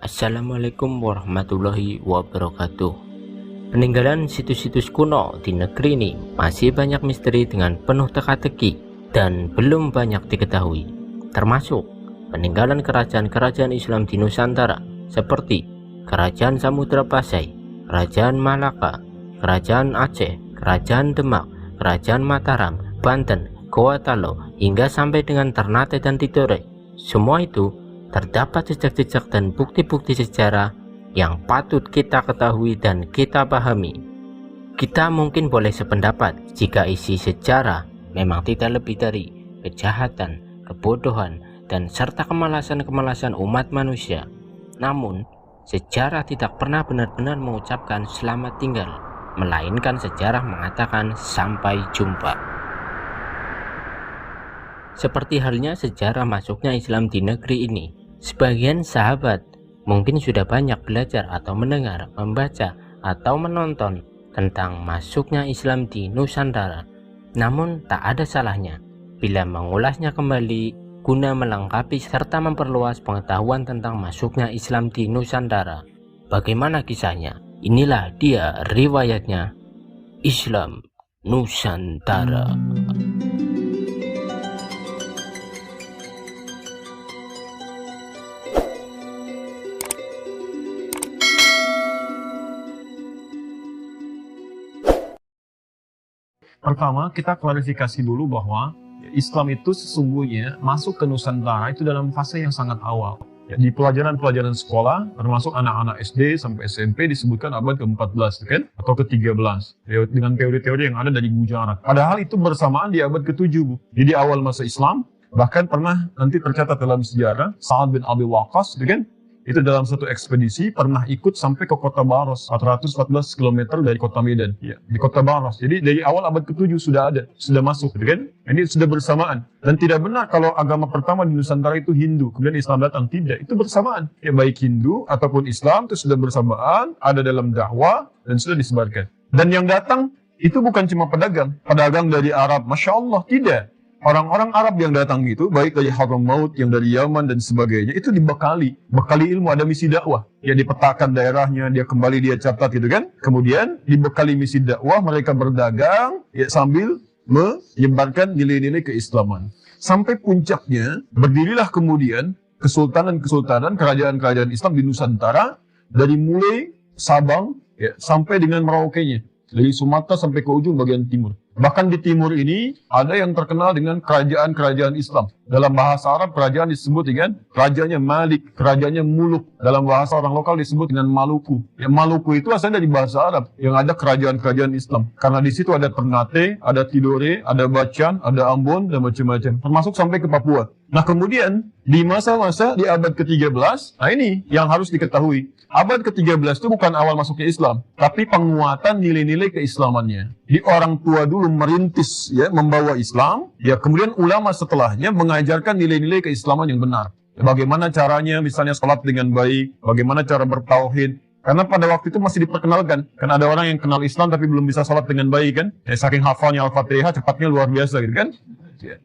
Assalamualaikum warahmatullahi wabarakatuh. Peninggalan situs-situs kuno di negeri ini masih banyak misteri dengan penuh teka-teki dan belum banyak diketahui, termasuk peninggalan kerajaan-kerajaan Islam di Nusantara seperti Kerajaan Samudra Pasai, Kerajaan Malaka, Kerajaan Aceh, Kerajaan Demak, Kerajaan Mataram, Banten, Goa Talo, hingga sampai dengan Ternate dan Tidore. Semua itu terdapat jejak-jejak dan bukti-bukti sejarah yang patut kita ketahui dan kita pahami. Kita mungkin boleh sependapat jika isi sejarah memang tidak lebih dari kejahatan, kebodohan, dan serta kemalasan-kemalasan umat manusia. Namun, sejarah tidak pernah benar-benar mengucapkan selamat tinggal, melainkan sejarah mengatakan sampai jumpa. Seperti halnya sejarah masuknya Islam di negeri ini. Sebagian sahabat mungkin sudah banyak belajar atau mendengar, membaca, atau menonton tentang masuknya Islam di Nusantara. Namun tak ada salahnya bila mengulasnya kembali guna melengkapi serta memperluas pengetahuan tentang masuknya Islam di Nusantara. Bagaimana kisahnya? Inilah dia riwayatnya Islam Nusantara. Pertama, kita klarifikasi dulu bahwa Islam itu sesungguhnya masuk ke Nusantara itu dalam fase yang sangat awal. Di pelajaran-pelajaran sekolah, termasuk anak-anak SD sampai SMP disebutkan abad ke-14, kan? Atau ke-13, dengan teori-teori yang ada dari Gujarat. Padahal itu bersamaan di abad ke-7, Bu. Jadi awal masa Islam, bahkan pernah nanti tercatat dalam sejarah, Sa'ad bin Abi Waqqas, kan? Itu dalam satu ekspedisi pernah ikut sampai ke kota Baros, 414 km dari kota Medan, di kota Baros. Jadi dari awal abad ke-7 sudah ada, sudah masuk, kan? Ini sudah bersamaan. Dan tidak benar kalau agama pertama di Nusantara itu Hindu, kemudian Islam datang. Tidak, itu bersamaan. Baik Hindu ataupun Islam itu sudah bersamaan, ada dalam dakwah, dan sudah disebarkan. Dan yang datang itu bukan cuma pedagang dari Arab, Masya Allah, tidak. Orang-orang Arab yang datang itu, baik dari Hadramaut, yang dari Yaman dan sebagainya, itu bekali ilmu, ada misi dakwah. Ya dipetakan daerahnya, dia kembali dia catat gitu kan. Kemudian dibekali misi dakwah, mereka berdagang ya sambil menyebarkan nilai-nilai keislaman. Sampai puncaknya, berdirilah kemudian kesultanan-kesultanan, kerajaan-kerajaan Islam di Nusantara, dari mulai Sabang ya, sampai dengan Merauke-nya. Dari Sumatera sampai ke ujung bagian timur. Bahkan di timur ini ada yang terkenal dengan kerajaan-kerajaan Islam. Dalam bahasa Arab kerajaan disebut dengan kerajaannya Malik, kerajaannya Muluk. Dalam bahasa orang lokal disebut dengan Maluku. Ya, Maluku itu asalnya dari bahasa Arab yang ada kerajaan-kerajaan Islam. Karena di situ ada Ternate, ada Tidore, ada Bacan, ada Ambon dan macam-macam. Termasuk sampai ke Papua. Nah kemudian di masa-masa di abad ke-13, nah ini yang harus diketahui. Abad ke-13 itu bukan awal masuknya Islam, tapi penguatan nilai-nilai keislamannya. Di orang tua dulu merintis ya membawa Islam, ya kemudian ulama setelahnya mengajarkan nilai-nilai keislaman yang benar. Bagaimana caranya misalnya sholat dengan baik, bagaimana cara bertauhid. Karena pada waktu itu masih diperkenalkan. Kan ada orang yang kenal Islam tapi belum bisa sholat dengan baik kan. Ya, saking hafalnya Al-Fatihah cepatnya luar biasa gitu kan.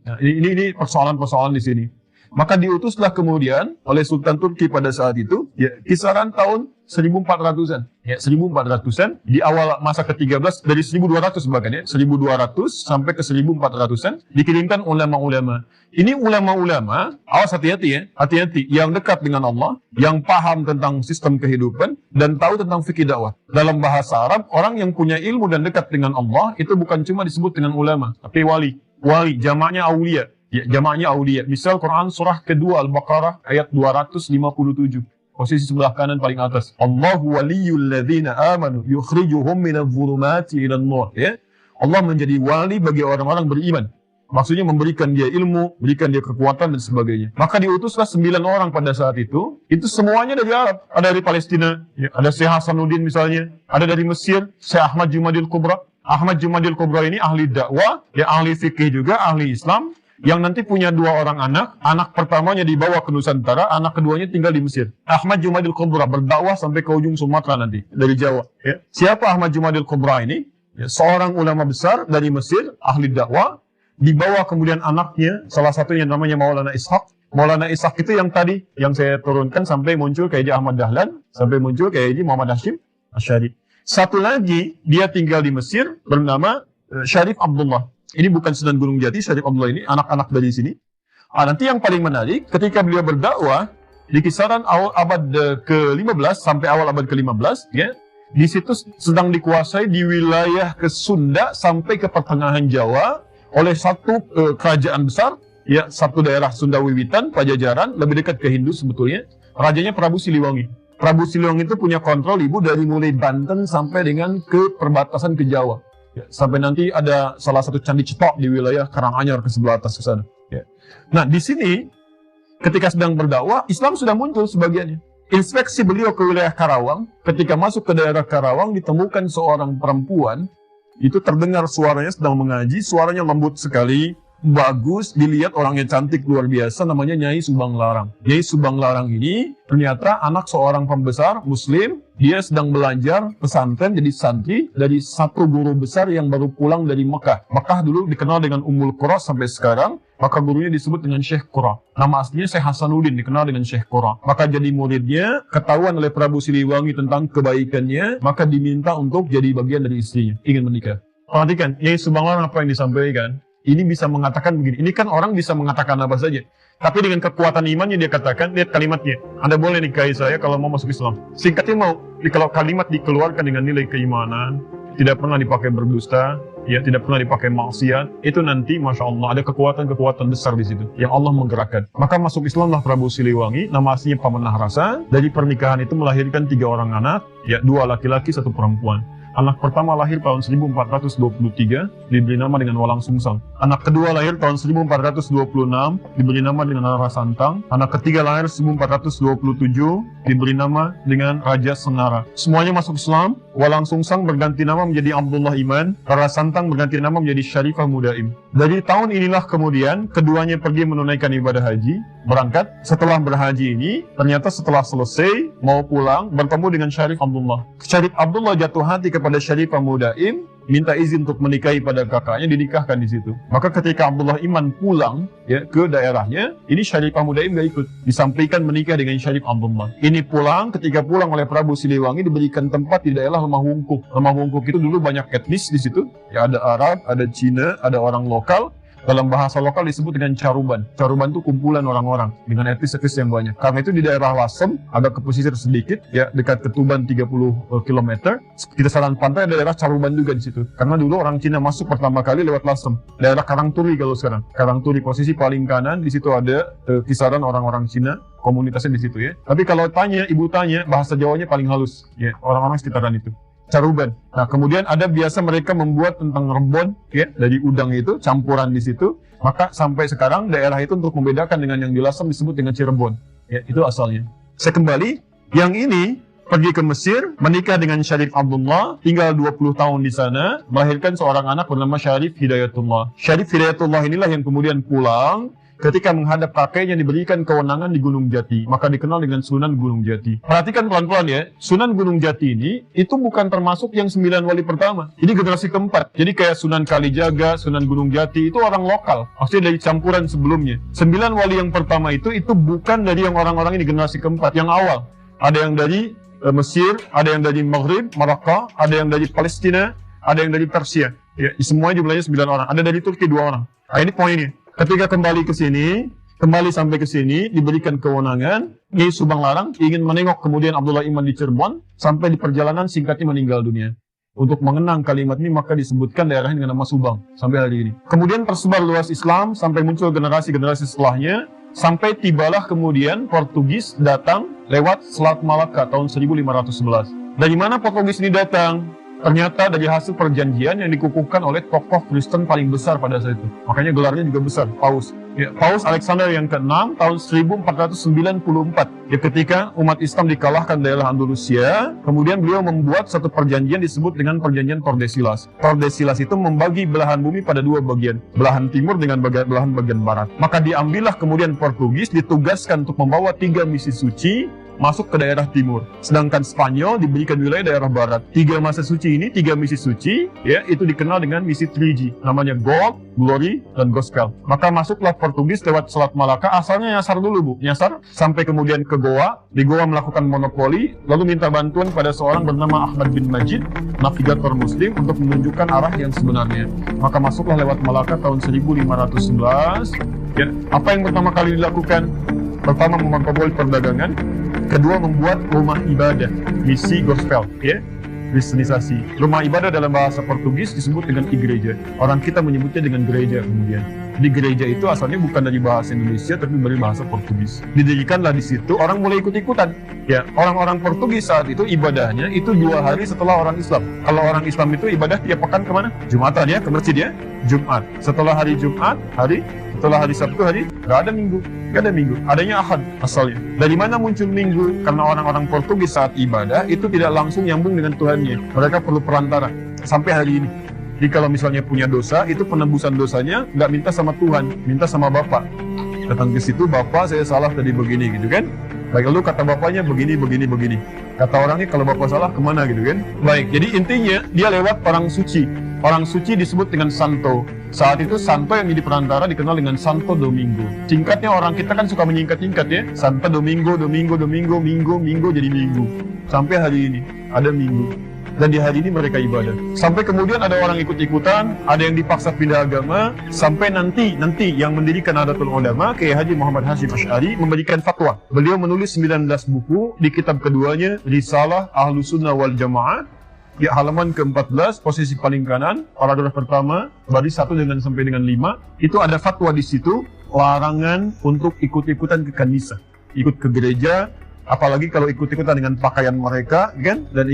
Nah, ini persoalan-persoalan di sini. Maka diutuslah kemudian oleh Sultan Turki pada saat itu, ya, kisaran tahun 1400-an. Ya, 1400-an, di awal masa ke-13, dari 1200 bahkan ya, 1200 sampai ke 1400-an, dikirimkan ulama-ulama. Ini ulama-ulama, awas hati-hati ya, hati-hati, yang dekat dengan Allah, yang paham tentang sistem kehidupan, dan tahu tentang fikih dakwah. Dalam bahasa Arab, orang yang punya ilmu dan dekat dengan Allah, itu bukan cuma disebut dengan ulama, tapi wali. Wali, jamaknya aulia. Ya, jamaknya aulia. Misal Quran surah kedua Al-Baqarah ayat 257. Posisi sebelah kanan paling atas. Allahu waliyul ladzina amanu yukhrijuhum minadh dhulumati ilan nur. Ya. Allah menjadi wali bagi orang-orang beriman. Maksudnya memberikan dia ilmu, berikan dia kekuatan dan sebagainya. Maka diutuslah 9 orang pada saat itu. Itu semuanya dari Arab. Ada dari Palestina, ya. Ada Syekh Hasanuddin misalnya. Ada dari Mesir, Syekh Ahmad Jumadil Kubra. Ahmad Jumadil Kubra ini ahli dakwah, ya ahli fikih juga, ahli Islam. Yang nanti punya 2 orang anak pertamanya dibawa ke Nusantara, anak keduanya tinggal di Mesir. Ahmad Jumadil Kubra berdakwah sampai ke ujung Sumatera nanti, dari Jawa. Ya. Siapa Ahmad Jumadil Kubra ini? Ya, seorang ulama besar dari Mesir, ahli dakwah, dibawa kemudian anaknya, salah satunya namanya Maulana Ishaq. Maulana Ishaq itu yang tadi, yang saya turunkan sampai muncul kayak Ahmad Dahlan, sampai muncul kayak Muhammad Hashim Asy'ari. Satu lagi, dia tinggal di Mesir, bernama Syarif Abdullah. Ini bukan Sunan Gunung Jati, Syarif Abdullah ini, anak-anak dari sini. Nanti yang paling menarik, ketika beliau berdakwah, di kisaran awal abad ke-15 sampai awal abad ke-15, ya, di situ sedang dikuasai di wilayah ke Sunda sampai ke pertengahan Jawa oleh satu kerajaan besar, ya, satu daerah Sunda Wiwitan, Pajajaran, lebih dekat ke Hindu sebetulnya. Rajanya Prabu Siliwangi. Prabu Siliwangi itu punya kontrol ibu dari mulai Banten sampai dengan ke perbatasan ke Jawa. Ya, sampai nanti ada salah satu candi cetok di wilayah Karanganyar ke sebelah atas ke sana. Ya. Nah, di sini ketika sedang berdakwah, Islam sudah muncul sebagiannya. Inspeksi beliau ke wilayah Karawang, ketika masuk ke daerah Karawang, ditemukan seorang perempuan, itu terdengar suaranya sedang mengaji, suaranya lembut sekali, bagus, dilihat orangnya cantik luar biasa, namanya Nyai Subang Larang. Nyai Subang Larang ini ternyata anak seorang pembesar Muslim, dia sedang belajar pesantren jadi santri dari satu guru besar yang baru pulang dari Mekah. Mekah dulu dikenal dengan Ummul Qura sampai sekarang, maka gurunya disebut dengan Syekh Qura. Nama aslinya Syekh Hasanuddin, dikenal dengan Syekh Qura. Maka jadi muridnya, ketahuan oleh Prabu Siliwangi tentang kebaikannya, maka diminta untuk jadi bagian dari istrinya, ingin menikah. Perhatikan, Nyai Subang Larang apa yang disampaikan. Ini bisa mengatakan begini, ini kan orang bisa mengatakan apa saja. Tapi dengan kekuatan imannya dia katakan, lihat kalimatnya. Anda boleh nikahi saya kalau mau masuk Islam. Singkatnya mau, kalau kalimat dikeluarkan dengan nilai keimanan, tidak pernah dipakai berdusta, ya tidak pernah dipakai maksiat, itu nanti Masya Allah ada kekuatan-kekuatan besar di situ yang Allah menggerakkan. Maka masuk Islamlah Prabu Siliwangi, nama aslinya Pamanah Rasa. Dari pernikahan itu melahirkan 3 orang anak, ya 2 laki-laki 1 perempuan. Anak pertama lahir tahun 1423, diberi nama dengan Walang Sungsang. Anak kedua lahir tahun 1426, diberi nama dengan Rara Santang. Anak ketiga lahir 1427, diberi nama dengan Raja Senara. Semuanya masuk Islam. Walang Sungsang berganti nama menjadi Abdullah Iman. Rara Santang berganti nama menjadi Syarifah Mudaim. Dari tahun inilah kemudian keduanya pergi menunaikan ibadah haji, berangkat. Setelah berhaji ini, ternyata setelah selesai mau pulang bertemu dengan Syarif Abdullah. Syarif Abdullah jatuh hati kepada Syarifah Mudaim, minta izin untuk menikahi pada kakaknya, dinikahkan di situ. Maka ketika Abdullah Iman pulang ya ke daerahnya, ini Syarifah Mudaim gak ikut, disampaikan menikah dengan Syarif Abdullah. Ini pulang, ketika pulang oleh Prabu Siliwangi diberikan tempat di daerah Lemah Wungkuk. Lemah Wungkuk itu dulu banyak etnis di situ, ya ada Arab, ada Cina, ada orang lokal. Dalam bahasa lokal disebut dengan caruban. Caruban itu kumpulan orang-orang dengan etnis-etnis yang banyak. Karena itu di daerah Lasem, agak ke pesisir sedikit, ya dekat ke Tuban 30 km. Di kisaran pantai ada daerah caruban juga di situ. Karena dulu orang Cina masuk pertama kali lewat Lasem. Daerah Karangturi kalau sekarang. Karangturi posisi paling kanan, di situ ada kisaran orang-orang Cina. Komunitasnya di situ ya. Tapi kalau ibu tanya, bahasa Jawanya paling halus. Ya, orang-orang sekitaran itu. Caruban. Nah, kemudian ada biasa mereka membuat tentang rebon, ya, dari udang itu, campuran di situ. Maka sampai sekarang daerah itu untuk membedakan dengan yang di Lasem disebut dengan Cirebon. Ya, itu asalnya. Saya kembali, yang ini pergi ke Mesir, menikah dengan Syarif Abdullah, tinggal 20 tahun di sana, melahirkan seorang anak bernama Syarif Hidayatullah. Syarif Hidayatullah inilah yang kemudian pulang, ketika menghadap kakeknya diberikan kewenangan di Gunung Jati, maka dikenal dengan Sunan Gunung Jati. Perhatikan pelan-pelan ya, Sunan Gunung Jati ini itu bukan termasuk yang 9 wali pertama. Ini generasi keempat. Jadi kayak Sunan Kalijaga, Sunan Gunung Jati itu orang lokal, maksudnya dari campuran sebelumnya. 9 wali yang pertama itu bukan dari yang orang-orang ini generasi keempat, yang awal. Ada yang dari Mesir, ada yang dari Maghrib, Maroko, ada yang dari Palestina, ada yang dari Persia. Ya, semuanya jumlahnya 9 orang. Ada dari Turki 2 orang. Nah, ini poinnya. Ketika kembali sampai ke sini, diberikan kewenangan, Nyai Subang Larang ingin menengok kemudian Abdullah Iman di Cirebon, sampai di perjalanan singkatnya meninggal dunia. Untuk mengenang kalimat ini, maka disebutkan daerahnya dengan nama Subang, sampai hari ini. Kemudian tersebar luas Islam, sampai muncul generasi-generasi setelahnya, sampai tibalah kemudian Portugis datang lewat Selat Malaka tahun 1511. Dari mana Portugis ini datang? Ternyata dari hasil perjanjian yang dikukuhkan oleh tokoh Kristen paling besar pada saat itu. Makanya gelarnya juga besar, Paus. Ya, Paus Alexander yang ke-6 tahun 1494. Ya, ketika umat Islam dikalahkan daerah Andalusia, kemudian beliau membuat satu perjanjian disebut dengan perjanjian Tordesillas. Tordesillas itu membagi belahan bumi pada 2 bagian, belahan timur dengan belahan bagian barat. Maka diambillah kemudian Portugis, ditugaskan untuk membawa 3 misi suci masuk ke daerah timur. Sedangkan Spanyol diberikan wilayah daerah barat. 3 masa suci ini, 3 misi suci, ya, itu dikenal dengan misi 3G. Namanya Gold, Glory, dan Gospel. Maka masuklah Portugis lewat Selat Malaka. Asalnya nyasar dulu, Bu. Nyasar sampai kemudian ke Goa. Di Goa melakukan monopoli, lalu minta bantuan pada seorang bernama Ahmad bin Majid, navigator muslim, untuk menunjukkan arah yang sebenarnya. Maka masuklah lewat Malaka tahun 1511. Ya, apa yang pertama kali dilakukan? Pertama, memperboleh perdagangan. Kedua, membuat rumah ibadah, misi gospel, ya, kristenisasi. Rumah ibadah dalam bahasa Portugis disebut dengan igreja. Orang kita menyebutnya dengan gereja kemudian. Di gereja itu asalnya bukan dari bahasa Indonesia, tapi dari bahasa Portugis. Didirikanlah di situ, orang mulai ikut-ikutan. Ya, orang-orang Portugis saat itu ibadahnya itu 2 hari setelah orang Islam. Kalau orang Islam itu ibadah tiap pekan kemana? Jumatan ya, ke masjid ya, Jumat. Setelah hari Jumat, setelah hari Sabtu, nggak ada Minggu. Nggak ada Minggu, adanya Ahad asalnya. Dari mana muncul Minggu? Karena orang-orang Portugis saat ibadah itu tidak langsung nyambung dengan Tuhannya. Mereka perlu perantara sampai hari ini. Jadi kalau misalnya punya dosa, itu penebusan dosanya nggak minta sama Tuhan, minta sama Bapak. Datang ke situ, Bapak saya salah tadi begini gitu kan. Baik, lalu kata bapaknya begini. Kata orangnya kalau bapak salah kemana gitu kan. Baik, jadi intinya dia lewat orang suci. Orang suci disebut dengan Santo. Saat itu Santo yang jadi perantara dikenal dengan Santo Domingo. Singkatnya orang kita kan suka menyingkat-singkat ya. Santo Domingo, Minggu jadi Minggu. Sampai hari ini ada Minggu. Dan di hari ini mereka ibadah. Sampai kemudian ada orang ikut-ikutan, ada yang dipaksa pindah agama, sampai nanti yang mendirikan Nahdlatul Ulama, Kiai Haji Muhammad Hasyim Asy'ari, memberikan fatwa. Beliau menulis 19 buku, di kitab keduanya, Risalah Ahlus Sunnah wal Jamaah, ya, halaman ke-14, posisi paling kanan, paragraf pertama, baris 1 sampai dengan 5, itu ada fatwa di situ, larangan untuk ikut-ikutan ke kanisa, ikut ke gereja, apalagi kalau ikut-ikutan dengan pakaian mereka, kan, dan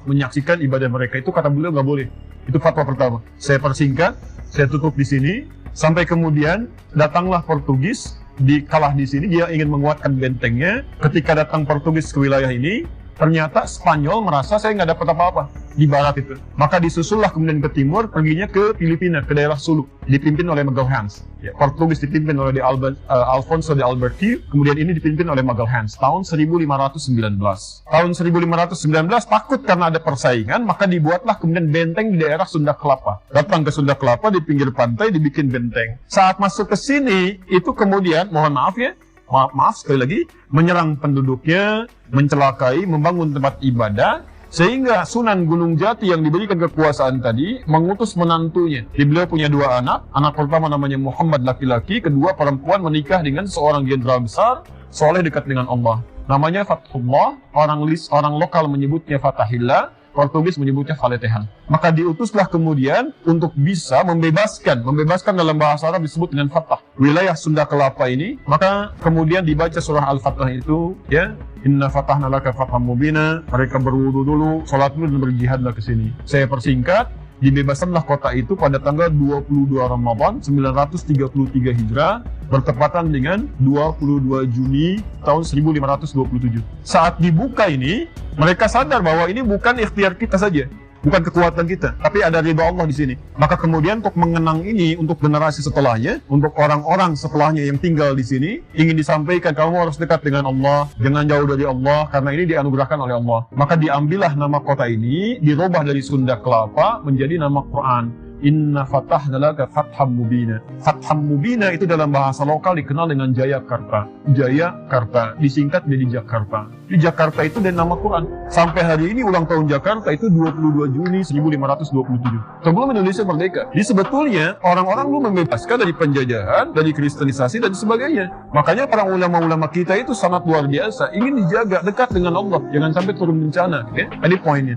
menyaksikan ibadah mereka. Itu kata beliau nggak boleh. Itu fatwa pertama. Saya persingkat, saya tutup di sini, sampai kemudian datanglah Portugis, kalah di sini, dia ingin menguatkan bentengnya. Ketika datang Portugis ke wilayah ini, ternyata Spanyol merasa saya nggak dapat apa-apa di barat itu. Maka disusullah kemudian ke timur, perginya ke Filipina, ke daerah Suluk, dipimpin oleh Magalhães. Ya, Portugis dipimpin oleh Alfonso de Albuquerque, kemudian ini dipimpin oleh Magalhães tahun 1519. Tahun 1519 takut karena ada persaingan, maka dibuatlah kemudian benteng di daerah Sunda Kelapa. Datang ke Sunda Kelapa, di pinggir pantai dibikin benteng. Saat masuk ke sini, itu kemudian, mohon maaf ya, maaf sekali lagi, menyerang penduduknya, mencelakai, membangun tempat ibadah, sehingga Sunan Gunung Jati yang diberikan kekuasaan tadi mengutus menantunya. Beliau punya 2 anak. Anak pertama namanya Muhammad laki-laki, kedua perempuan, menikah dengan seorang jenderal besar, soleh dekat dengan Allah. Namanya Fathullah, orang lokal menyebutnya Fatahillah, Portugis menyebutnya Faletehan. Maka diutuslah kemudian untuk bisa membebaskan dalam bahasa Arab disebut dengan Fatah, wilayah Sunda Kelapa ini. Maka kemudian dibaca surah Al-Fatah itu, ya, Inna fatahna laka fatham mubina. Mereka berwudu dulu, sholat dulu, dan berjihadlah ke sini. Saya persingkat, dibebasanlah kota itu pada tanggal 22 Ramadan 933 Hijrah, bertepatan dengan 22 Juni tahun 1527. Saat dibuka ini, mereka sadar bahwa ini bukan ikhtiar kita saja, bukan kekuatan kita, tapi ada ridha Allah di sini. Maka kemudian untuk mengenang ini, untuk generasi setelahnya, untuk orang-orang setelahnya yang tinggal di sini, ingin disampaikan kamu harus dekat dengan Allah, jangan jauh dari Allah, karena ini dianugerahkan oleh Allah. Maka diambillah nama kota ini, dirubah dari Sunda Kelapa menjadi nama Quran. Inna fatahna laka fatham mubina. Fatham mubina itu dalam bahasa lokal dikenal dengan Jayakarta. Jayakarta disingkat jadi Jakarta. Di Jakarta itu dan nama Quran. Sampai hari ini ulang tahun Jakarta itu 22 Juni 1527. Sebelum Indonesia merdeka. Jadi sebetulnya orang-orang dulu membebaskan dari penjajahan, dari kristenisasi dan sebagainya. Makanya para ulama-ulama kita itu sangat luar biasa, ingin dijaga dekat dengan Allah, jangan sampai turun bencana. Okay? Ini poinnya.